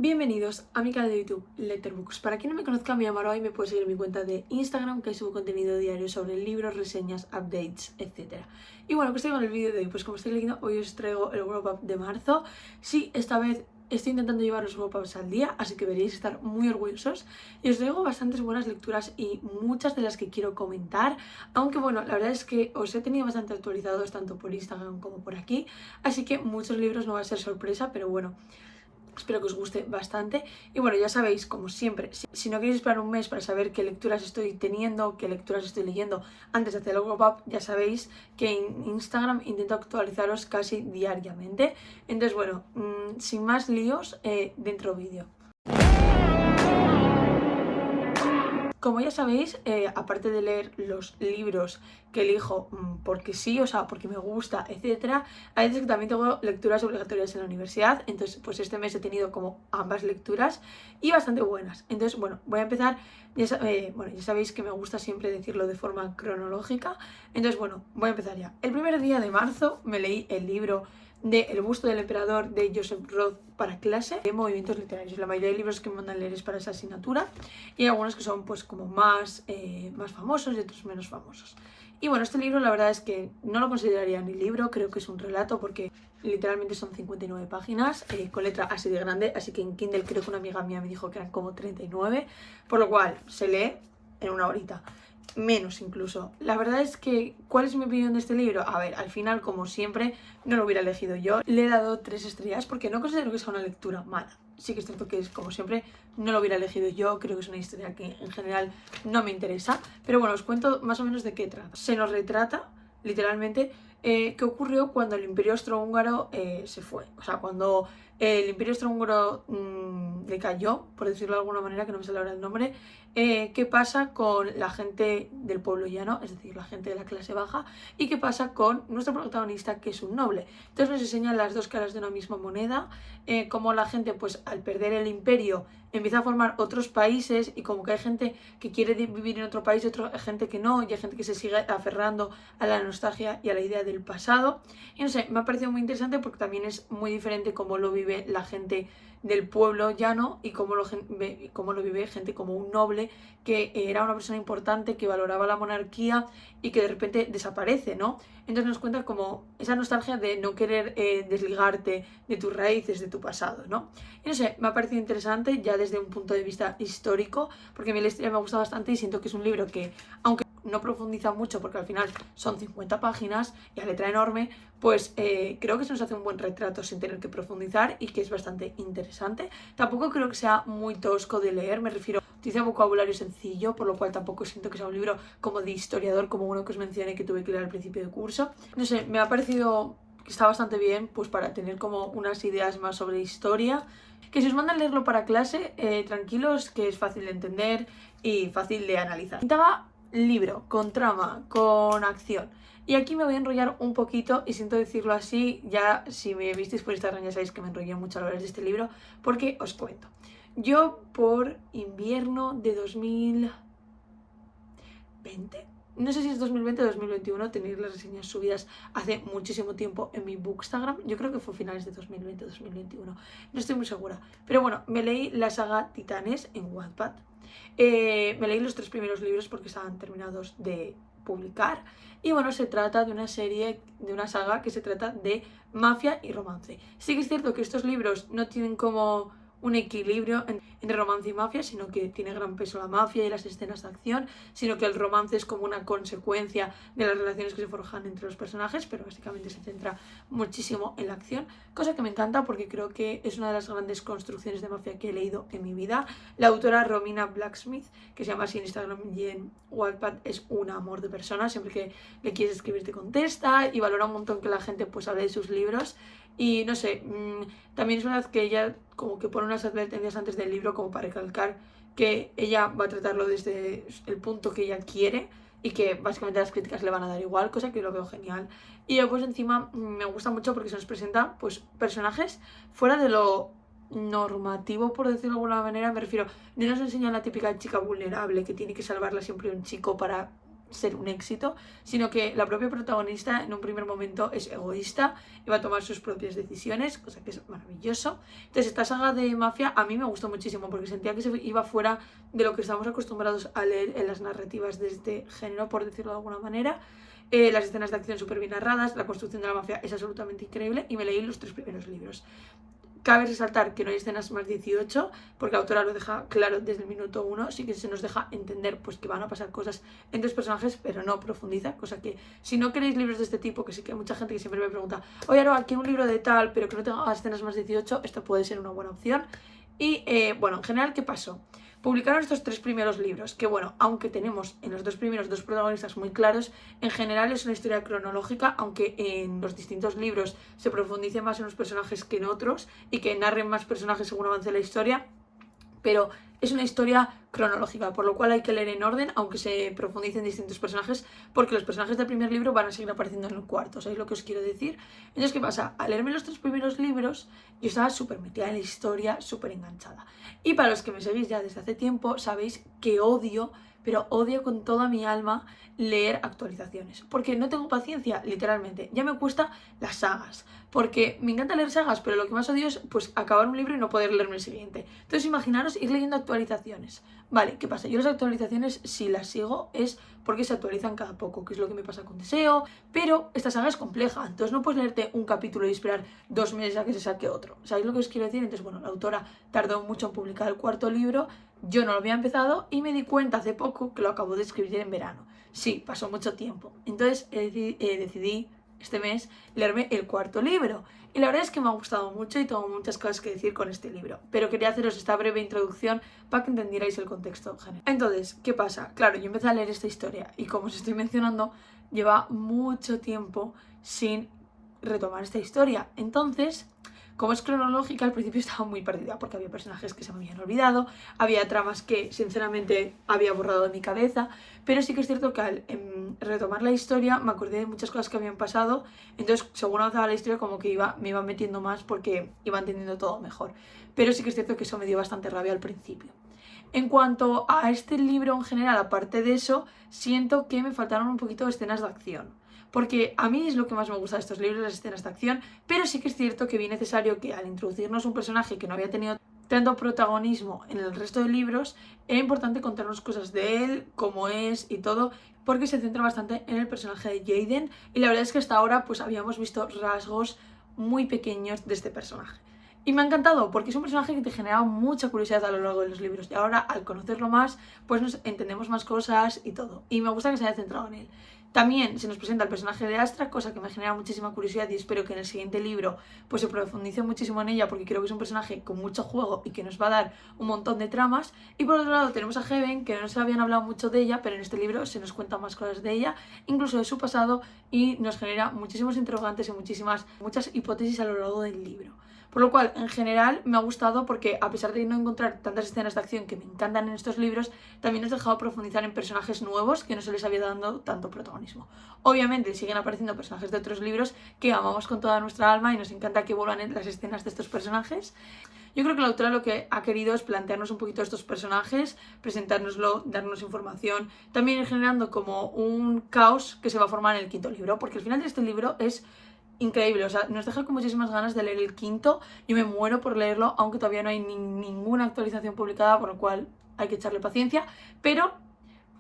Bienvenidos a mi canal de YouTube Letterbooks. Para quien no me conozca, me llamo Aroa y me puedes seguir en mi cuenta de Instagram, que subo contenido diario sobre libros, reseñas, updates, etc. Y bueno, ¿qué estoy con el vídeo de hoy? Pues como estáis leyendo, hoy os traigo el Wrap Up de marzo. Sí, esta vez estoy intentando llevar los Wrap Ups al día, así que deberíais estar muy orgullosos. Y os traigo bastantes buenas lecturas y muchas de las que quiero comentar. Aunque bueno, la verdad es que os he tenido bastante actualizados tanto por Instagram como por aquí. Así que muchos libros no va a ser sorpresa, pero bueno, espero que os guste bastante. Y bueno, ya sabéis, como siempre, si no queréis esperar un mes para saber qué lecturas estoy teniendo, qué lecturas estoy leyendo antes de hacer el wrap-up, ya sabéis que en Instagram intento actualizaros casi diariamente. Entonces bueno, sin más líos, dentro vídeo. Como ya sabéis, aparte de leer los libros que elijo porque sí, o sea, porque me gusta, etc., hay veces que también tengo lecturas obligatorias en la universidad. Entonces, pues este mes he tenido como ambas lecturas y bastante buenas. Entonces, bueno, voy a empezar. Ya sabéis que me gusta siempre decirlo de forma cronológica. Entonces, bueno, voy a empezar ya. El primer día de marzo me leí el libro de El busto del emperador de Joseph Roth para clase de movimientos literarios. La mayoría de libros que me mandan leer es para esa asignatura y hay algunos que son pues como más famosos y otros menos famosos. Y bueno, este libro la verdad es que no lo consideraría ni libro, creo que es un relato porque literalmente son 59 páginas con letra así de grande, así que en Kindle creo que una amiga mía me dijo que eran como 39, por lo cual se lee en una horita. Menos incluso. La verdad es que, ¿cuál es mi opinión de este libro? A ver, al final, como siempre, no lo hubiera elegido yo. Le he dado 3 estrellas porque no considero que sea una lectura mala. Sí que es cierto que es, como siempre, no lo hubiera elegido yo. Creo que es una historia que en general no me interesa. Pero bueno, os cuento más o menos de qué trata. Se nos retrata, literalmente, qué ocurrió cuando el Imperio Austrohúngaro se fue. O sea, cuando el Imperio Austrohúngaro decayó, por decirlo de alguna manera, que no me sale ahora el nombre. Qué pasa con la gente del pueblo llano, es decir, la gente de la clase baja, y qué pasa con nuestro protagonista, que es un noble. Entonces nos enseñan las dos caras de una misma moneda, cómo la gente, pues al perder el imperio, empieza a formar otros países, y como que hay gente que quiere vivir en otro país, y otra gente que no, y hay gente que se sigue aferrando a la nostalgia y a la idea del pasado. Y no sé, me ha parecido muy interesante porque también es muy diferente cómo lo vive la gente del pueblo llano y cómo lo vive gente como un noble que era una persona importante, que valoraba la monarquía y que de repente desaparece, ¿no? Entonces nos cuenta como esa nostalgia de no querer desligarte de tus raíces, de tu pasado, ¿no? Y no sé, me ha parecido interesante ya desde un punto de vista histórico, porque a mí la historia me gusta bastante y siento que es un libro que, aunque no profundiza mucho porque al final son 50 páginas y a letra enorme, pues creo que se nos hace un buen retrato sin tener que profundizar y que es bastante interesante. Tampoco creo que sea muy tosco de leer, me refiero, utiliza vocabulario sencillo, por lo cual tampoco siento que sea un libro como de historiador, como uno que os mencioné que tuve que leer al principio del curso. No sé, me ha parecido que está bastante bien pues para tener como unas ideas más sobre historia. Que si os mandan leerlo para clase, tranquilos, que es fácil de entender y fácil de analizar. Estaba libro, con trama, con acción. Y aquí me voy a enrollar un poquito y siento decirlo así, ya si me visteis por Instagram ya sabéis que me enrollé mucho a hablar de este libro, porque os cuento. Yo por invierno de 2020, no sé si es 2020 o 2021, tenéis las reseñas subidas hace muchísimo tiempo en mi Bookstagram. Yo creo que fue finales de 2020 o 2021, no estoy muy segura. Pero bueno, me leí la saga Titanes en Wattpad. Me leí los 3 primeros libros porque estaban terminados de publicar. Y bueno, se trata de una serie, de una saga que se trata de mafia y romance. Sí que es cierto que estos libros no tienen como un equilibrio entre romance y mafia, sino que tiene gran peso la mafia y las escenas de acción, sino que el romance es como una consecuencia de las relaciones que se forjan entre los personajes, pero básicamente se centra muchísimo en la acción, cosa que me encanta porque creo que es una de las grandes construcciones de mafia que he leído en mi vida. La autora Romina Blacksmith, que se llama así en Instagram y en Wattpad, es un amor de persona. Siempre que le quieres escribir te contesta y valora un montón que la gente pues hable de sus libros. Y no sé, también es verdad que ella como que pone unas advertencias antes del libro como para recalcar que ella va a tratarlo desde el punto que ella quiere y que básicamente las críticas le van a dar igual, cosa que lo veo genial. Y yo pues encima me gusta mucho porque se nos presenta pues personajes fuera de lo normativo, por decirlo de alguna manera. Me refiero, no nos enseñan la típica chica vulnerable que tiene que salvarla siempre un chico para ser un éxito, sino que la propia protagonista en un primer momento es egoísta y va a tomar sus propias decisiones, cosa que es maravilloso. Entonces esta saga de Mafia a mí me gustó muchísimo porque sentía que se iba fuera de lo que estamos acostumbrados a leer en las narrativas de este género, por decirlo de alguna manera. Las escenas de acción súper bien narradas, la construcción de la mafia es absolutamente increíble y me leí los 3 primeros libros. Cabe resaltar que no hay escenas más 18, porque la autora lo deja claro desde el minuto 1, sí que se nos deja entender pues que van a pasar cosas entre los personajes, pero no profundiza, cosa que si no queréis libros de este tipo, que sí que hay mucha gente que siempre me pregunta, oye, Aroa, quiero un libro de tal, pero que no tenga escenas más 18, esto puede ser una buena opción. Y bueno, en general, ¿qué pasó? Publicaron estos 3 primeros libros, que bueno, aunque tenemos en los 2 primeros 2 protagonistas muy claros, en general es una historia cronológica, aunque en los distintos libros se profundice más en unos personajes que en otros y que narren más personajes según avance la historia, pero es una historia cronológica, por lo cual hay que leer en orden, aunque se profundicen distintos personajes, porque los personajes del primer libro van a seguir apareciendo en el cuarto, ¿sabéis lo que os quiero decir? Entonces, ¿qué pasa? Al leerme los 3 primeros libros, yo estaba súper metida en la historia, súper enganchada. Y para los que me seguís ya desde hace tiempo, sabéis que odio, pero odio con toda mi alma leer actualizaciones, porque no tengo paciencia, literalmente. Ya me cuesta las sagas, porque me encanta leer sagas, pero lo que más odio es pues acabar un libro y no poder leerme el siguiente. Entonces imaginaros ir leyendo actualizaciones. Vale, ¿qué pasa? Yo las actualizaciones, si las sigo, es porque se actualizan cada poco, que es lo que me pasa con Deseo, pero esta saga es compleja, entonces no puedes leerte un capítulo y esperar 2 meses a que se saque otro. ¿Sabéis lo que os quiero decir? Entonces, bueno, la autora tardó mucho en publicar el 4.º libro, yo no lo había empezado y me di cuenta hace poco que lo acabo de escribir en verano. Sí, pasó mucho tiempo. Entonces decidí este mes leerme el 4.º libro. Y la verdad es que me ha gustado mucho y tengo muchas cosas que decir con este libro. Pero quería haceros esta breve introducción para que entendierais el contexto general. Entonces, ¿qué pasa? Claro, yo empecé a leer esta historia y como os estoy mencionando, lleva mucho tiempo sin retomar esta historia. Entonces, como es cronológica, al principio estaba muy perdida porque había personajes que se me habían olvidado, había tramas que sinceramente había borrado de mi cabeza, pero sí que es cierto que al retomar la historia me acordé de muchas cosas que habían pasado, entonces según avanzaba la historia como que me iba metiendo más porque iba entendiendo todo mejor, pero sí que es cierto que eso me dio bastante rabia al principio. En cuanto a este libro en general, aparte de eso, siento que me faltaron un poquito de escenas de acción. Porque a mí es lo que más me gusta de estos libros, las escenas de acción, pero sí que es cierto que vi necesario que al introducirnos un personaje que no había tenido tanto protagonismo en el resto de libros, era importante contarnos cosas de él, cómo es y todo, porque se centra bastante en el personaje de Jaden y la verdad es que hasta ahora pues habíamos visto rasgos muy pequeños de este personaje. Y me ha encantado porque es un personaje que te genera mucha curiosidad a lo largo de los libros y ahora al conocerlo más pues nos entendemos más cosas y todo. Y me gusta que se haya centrado en él. También se nos presenta el personaje de Astra, cosa que me genera muchísima curiosidad y espero que en el siguiente libro pues se profundice muchísimo en ella porque creo que es un personaje con mucho juego y que nos va a dar un montón de tramas. Y por otro lado tenemos a Heaven, que no se habían hablado mucho de ella, pero en este libro se nos cuentan más cosas de ella, incluso de su pasado, y nos genera muchísimos interrogantes y muchas hipótesis a lo largo del libro. Por lo cual, en general, me ha gustado porque a pesar de no encontrar tantas escenas de acción que me encantan en estos libros, también nos ha dejado profundizar en personajes nuevos que no se les había dado tanto protagonismo. Obviamente siguen apareciendo personajes de otros libros que amamos con toda nuestra alma y nos encanta que vuelvan en las escenas de estos personajes. Yo creo que la autora lo que ha querido es plantearnos un poquito estos personajes, presentárnoslo, darnos información, también ir generando como un caos que se va a formar en el 5.º libro, porque el final de este libro es increíble, o sea, nos deja con muchísimas ganas de leer el 5.º. Yo me muero por leerlo, aunque todavía no hay ninguna actualización publicada, por lo cual hay que echarle paciencia, pero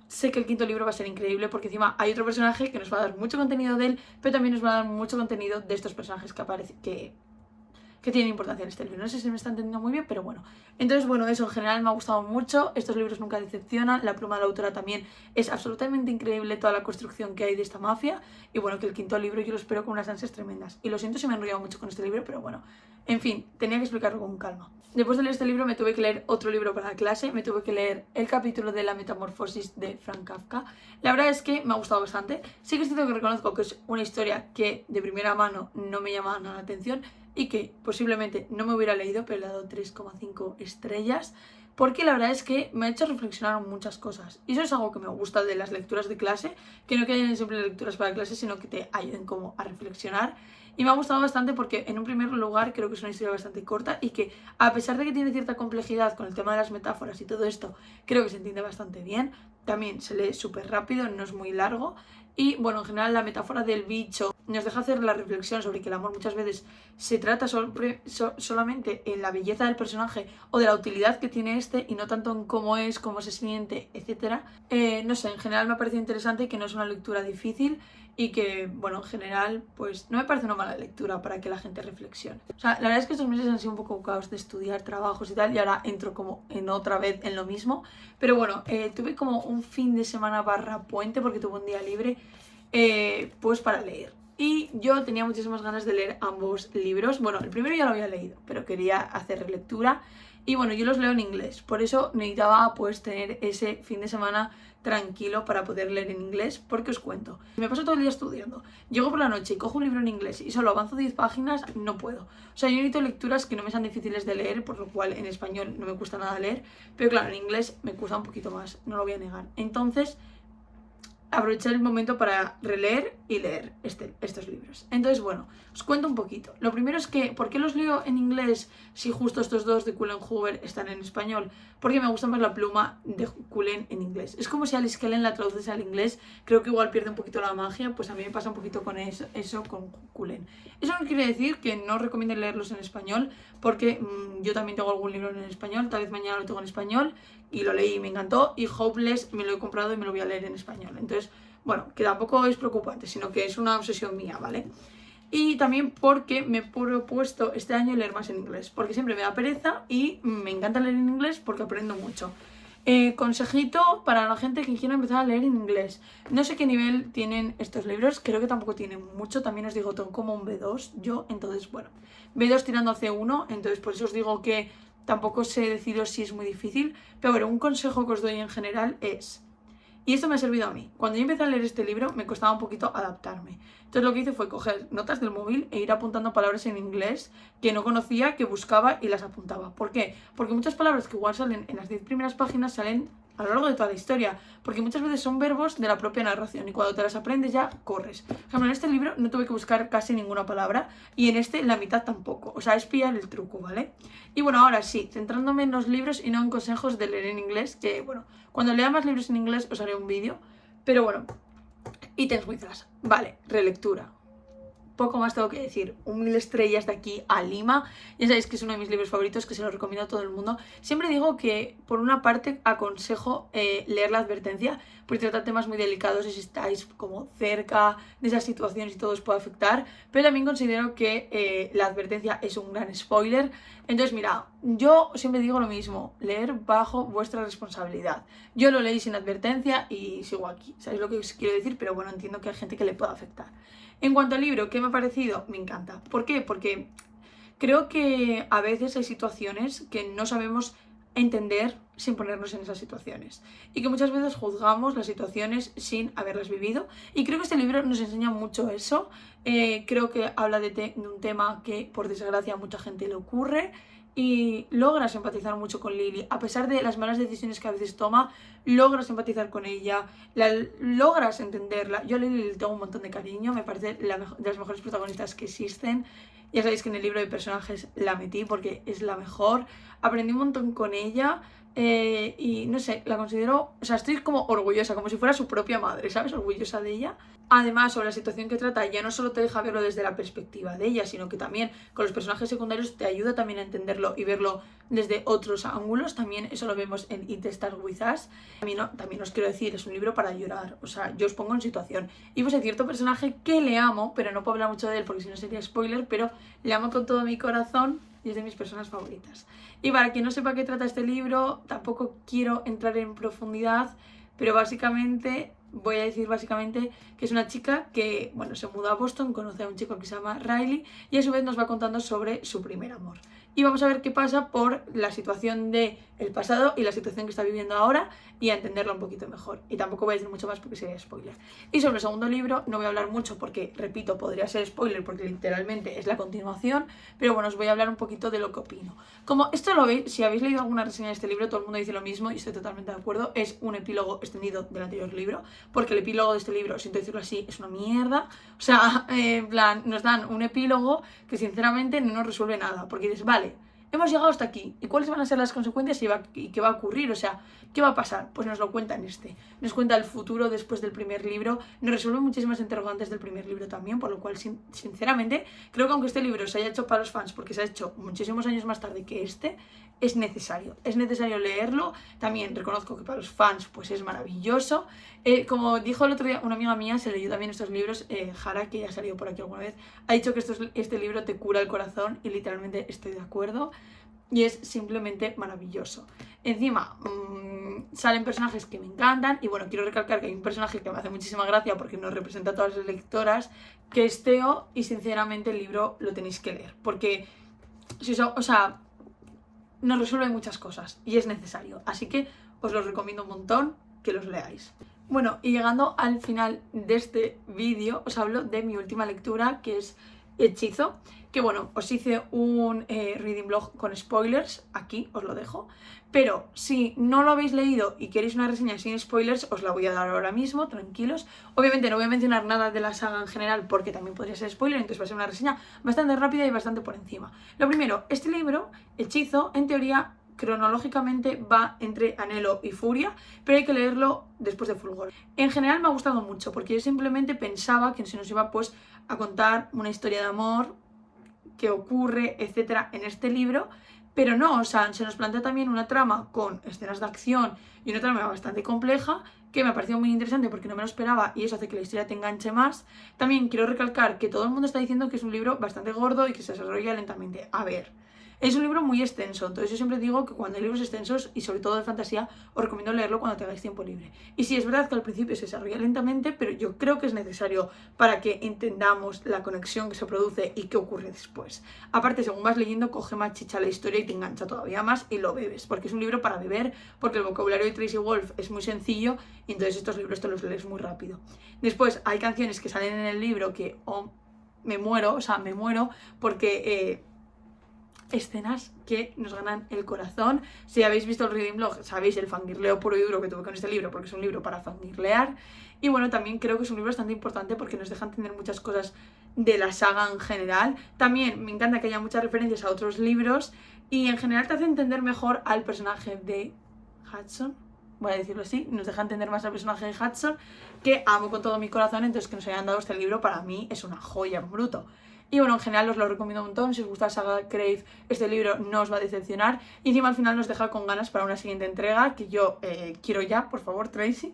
sé que el 5.º libro va a ser increíble porque encima hay otro personaje que nos va a dar mucho contenido de él, pero también nos va a dar mucho contenido de estos personajes que tienen importancia en este libro. No sé si me está entendiendo muy bien, pero bueno. Entonces, bueno, eso en general me ha gustado mucho. Estos libros nunca decepcionan. La pluma de la autora también es absolutamente increíble, toda la construcción que hay de esta mafia. Y bueno, que el 5.º libro yo lo espero con unas ansias tremendas. Y lo siento si me he enrollado mucho con este libro, pero bueno. En fin, tenía que explicarlo con calma. Después de leer este libro me tuve que leer otro libro para la clase. Me tuve que leer el capítulo de la metamorfosis de Franz Kafka. La verdad es que me ha gustado bastante. Sí que es cierto que reconozco que es una historia que de primera mano no me llama nada la atención. y que posiblemente no me hubiera leído, pero le he dado 3,5 estrellas, porque la verdad es que me ha hecho reflexionar muchas cosas. Y eso es algo que me gusta de las lecturas de clase, que no queden siempre lecturas para clase, sino que te ayuden como a reflexionar. Y me ha gustado bastante porque en un primer lugar creo que es una historia bastante corta y que a pesar de que tiene cierta complejidad con el tema de las metáforas y todo esto, creo que se entiende bastante bien. También se lee súper rápido, no es muy largo. Y bueno, en general la metáfora del bicho nos deja hacer la reflexión sobre que el amor muchas veces se trata solamente en la belleza del personaje o de la utilidad que tiene este y no tanto en cómo es, cómo se siente, etc. No sé, en general me ha parecido interesante, que no es una lectura difícil y que, bueno, en general, pues no me parece una mala lectura para que la gente reflexione. O sea, la verdad es que estos meses han sido un poco caos de estudiar, trabajos y tal, y ahora entro como en otra vez en lo mismo. Pero bueno, tuve como un fin de semana barra puente porque tuve un día libre, pues para leer. Y yo tenía muchísimas ganas de leer ambos libros. Bueno, el primero ya lo había leído, pero quería hacer relectura. Y bueno, yo los leo en inglés, por eso necesitaba pues tener ese fin de semana tranquilo para poder leer en inglés, porque os cuento, me paso todo el día estudiando, llego por la noche y cojo un libro en inglés y solo avanzo 10 páginas, no puedo. O sea, yo necesito lecturas que no me sean difíciles de leer, por lo cual en español no me cuesta nada leer, pero claro, en inglés me cuesta un poquito más, no lo voy a negar. Entonces aprovechar el momento para releer y leer estos libros. Entonces, bueno, os cuento un poquito. Lo primero es que, ¿por qué los leo en inglés si justo estos dos de Cullen Hoover están en español? Porque me gusta más la pluma de Cullen en inglés. Es como si Alice Cullen la traduces al inglés, creo que igual pierde un poquito la magia, pues a mí me pasa un poquito con eso con Cullen. Eso no quiere decir que no recomiende leerlos en español, porque yo también tengo algún libro en español, tal vez mañana lo tengo en español, y lo leí y me encantó, y Hopeless me lo he comprado y me lo voy a leer en español. Entonces, bueno, que tampoco es preocupante, sino que es una obsesión mía, ¿vale? Y también porque me he propuesto este año leer más en inglés, porque siempre me da pereza y me encanta leer en inglés porque aprendo mucho. Consejito para la gente que quiera empezar a leer en inglés. No sé qué nivel tienen estos libros, creo que tampoco tienen mucho, también os digo, tengo como un B2 yo, entonces bueno, B2 tirando a C1, entonces por eso os digo que tampoco sé deciros si es muy difícil, pero bueno, un consejo que os doy en general es, y esto me ha servido a mí, cuando yo empecé a leer este libro me costaba un poquito adaptarme, entonces lo que hice fue coger notas del móvil e ir apuntando palabras en inglés que no conocía, que buscaba y las apuntaba. ¿Por qué? Porque muchas palabras que igual salen en las 10 primeras páginas salen a lo largo de toda la historia, porque muchas veces son verbos de la propia narración y cuando te las aprendes ya corres. Por ejemplo, en este libro no tuve que buscar casi ninguna palabra y en este la mitad tampoco, o sea, es pillar el truco, ¿vale? Y bueno, ahora sí, centrándome en los libros y no en consejos de leer en inglés, que bueno, cuando lea más libros en inglés os haré un vídeo, pero bueno, ítems wizards, vale, relectura. Poco más tengo que decir, 1000 estrellas de aquí a Lima, ya sabéis que es uno de mis libros favoritos, que se lo recomiendo a todo el mundo. Siempre digo que por una parte aconsejo leer la advertencia, porque trata temas muy delicados y si estáis como cerca de esas situaciones y todo os puede afectar, pero también considero que la advertencia es un gran spoiler. Entonces mira, yo siempre digo lo mismo, leer bajo vuestra responsabilidad. Yo lo leí sin advertencia y sigo aquí, ¿sabéis lo que os quiero decir? Pero bueno, entiendo que hay gente que le pueda afectar. En cuanto al libro, ¿qué me ha parecido? Me encanta. ¿Por qué? Porque creo que a veces hay situaciones que no sabemos entender sin ponernos en esas situaciones y que muchas veces juzgamos las situaciones sin haberlas vivido, y creo que este libro nos enseña mucho eso. Creo que habla de un tema que por desgracia a mucha gente le ocurre y logras empatizar mucho con Lily, a pesar de las malas decisiones que a veces toma, logras empatizar con ella, logras entenderla. Yo a Lily le tengo un montón de cariño, me parece de las mejores protagonistas que existen. Ya sabéis que en el libro de personajes la metí porque es la mejor, aprendí un montón con ella. Y no sé, la considero, o sea, estoy como orgullosa, como si fuera su propia madre, ¿sabes? Orgullosa de ella. Además, sobre la situación que trata, ya no solo te deja verlo desde la perspectiva de ella, sino que también con los personajes secundarios te ayuda también a entenderlo y verlo desde otros ángulos. También eso lo vemos en It Starts With Us. También os quiero decir, es un libro para llorar, o sea, yo os pongo en situación. Y pues hay cierto personaje que le amo, pero no puedo hablar mucho de él porque si no sería spoiler, pero le amo con todo mi corazón y es de mis personas favoritas. Y para quien no sepa qué trata este libro, tampoco quiero entrar en profundidad, pero básicamente voy a decir que es una chica que, bueno, se muda a Boston, conoce a un chico que se llama Riley y a su vez nos va contando sobre su primer amor. Y vamos a ver qué pasa por la situación de el pasado y la situación que está viviendo ahora y a entenderla un poquito mejor. Y tampoco voy a decir mucho más porque sería spoiler. Y sobre el segundo libro no voy a hablar mucho porque, repito, podría ser spoiler porque literalmente es la continuación, pero bueno, os voy a hablar un poquito de lo que opino. Como esto lo veis, si habéis leído alguna reseña de este libro, todo el mundo dice lo mismo y estoy totalmente de acuerdo, es un epílogo extendido del anterior libro, porque el epílogo de este libro, siento decirlo así, es una mierda. O sea, en plan, nos dan un epílogo que sinceramente no nos resuelve nada, porque dices, vale, hemos llegado hasta aquí, ¿y cuáles van a ser las consecuencias y qué va a ocurrir? O sea, ¿qué va a pasar? Pues nos lo cuenta en este. Nos cuenta el futuro después del primer libro, nos resuelve muchísimas interrogantes del primer libro también, por lo cual, sinceramente, creo que aunque este libro se haya hecho para los fans, porque se ha hecho muchísimos años más tarde que este, es necesario leerlo. También reconozco que para los fans pues es maravilloso. Como dijo el otro día una amiga mía, se leyó también estos libros, Jara, que ya ha salido por aquí alguna vez, ha dicho que este libro te cura el corazón y literalmente estoy de acuerdo y es simplemente maravilloso. Encima salen personajes que me encantan y bueno, quiero recalcar que hay un personaje que me hace muchísima gracia porque nos representa a todas las lectoras, que es Theo, y sinceramente el libro lo tenéis que leer porque nos resuelve muchas cosas y es necesario, así que os los recomiendo un montón que los leáis. Bueno, y llegando al final de este vídeo os hablo de mi última lectura, que es Hechizo, que bueno, os hice un reading blog con spoilers, aquí os lo dejo, pero si no lo habéis leído y queréis una reseña sin spoilers, os la voy a dar ahora mismo, tranquilos. Obviamente no voy a mencionar nada de la saga en general porque también podría ser spoiler, entonces va a ser una reseña bastante rápida y bastante por encima. Lo primero, este libro, Hechizo, en teoría cronológicamente va entre Anhelo y Furia, pero hay que leerlo después de Fulgor. En general me ha gustado mucho porque yo simplemente pensaba que se nos iba pues a contar una historia de amor que ocurre, etcétera, en este libro, pero no, o sea, se nos plantea también una trama con escenas de acción y una trama bastante compleja que me ha parecido muy interesante porque no me lo esperaba y eso hace que la historia te enganche más. También quiero recalcar que todo el mundo está diciendo que es un libro bastante gordo y que se desarrolla lentamente. A ver, es un libro muy extenso, entonces yo siempre digo que cuando hay libros extensos y sobre todo de fantasía, os recomiendo leerlo cuando tengáis tiempo libre. Y sí, es verdad que al principio se desarrolla lentamente, pero yo creo que es necesario para que entendamos la conexión que se produce y qué ocurre después. Aparte, según vas leyendo, coge más chicha la historia y te engancha todavía más y lo bebes, porque es un libro para beber, porque el vocabulario de Tracy Wolff es muy sencillo y entonces estos libros te los lees muy rápido. Después, hay canciones que salen en el libro que me muero porque... escenas que nos ganan el corazón. Si habéis visto el reading blog, sabéis el fangirleo puro y duro que tuve con este libro, porque es un libro para fangirlear. Y bueno, también creo que es un libro bastante importante porque nos deja entender muchas cosas de la saga en general. También me encanta que haya muchas referencias a otros libros y en general te hace entender mejor al personaje de Hudson, voy a decirlo así, nos deja entender más al personaje de Hudson, que amo con todo mi corazón, entonces que nos hayan dado este libro para mí es una joya en bruto. Y bueno, en general os lo recomiendo un montón. Si os gusta la saga Crave, este libro no os va a decepcionar. Y encima al final nos deja con ganas para una siguiente entrega, que yo quiero ya, por favor, Tracy.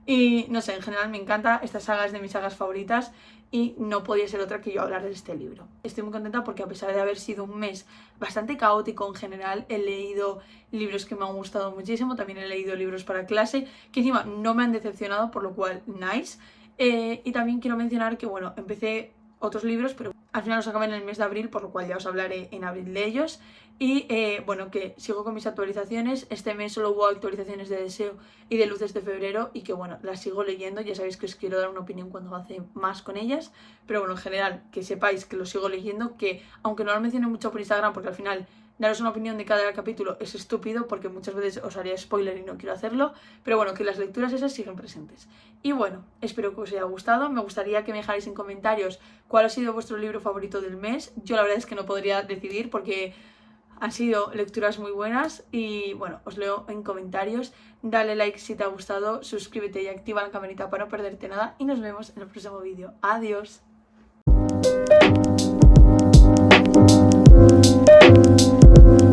Y no sé, en general me encanta. Esta saga es de mis sagas favoritas y no podía ser otra que yo hablar de este libro. Estoy muy contenta porque a pesar de haber sido un mes bastante caótico en general, he leído libros que me han gustado muchísimo. También he leído libros para clase, que encima no me han decepcionado, por lo cual, nice. Y también quiero mencionar que, bueno, empecé otros libros, pero al final los acabé en el mes de abril, por lo cual ya os hablaré en abril de ellos. Y bueno, que sigo con mis actualizaciones. Este mes solo hubo actualizaciones de Deseo y de Luces de febrero y que bueno, las sigo leyendo. Ya sabéis que os quiero dar una opinión cuando avance más con ellas, pero bueno, en general, que sepáis que lo sigo leyendo, que aunque no lo mencioné mucho por Instagram, porque al final daros una opinión de cada capítulo es estúpido porque muchas veces os haría spoiler y no quiero hacerlo, pero bueno, que las lecturas esas siguen presentes. Y bueno, espero que os haya gustado. Me gustaría que me dejáis en comentarios cuál ha sido vuestro libro favorito del mes. Yo la verdad es que no podría decidir porque han sido lecturas muy buenas y bueno, os leo en comentarios. Dale like si te ha gustado, suscríbete y activa la campanita para no perderte nada y nos vemos en el próximo vídeo. Adiós.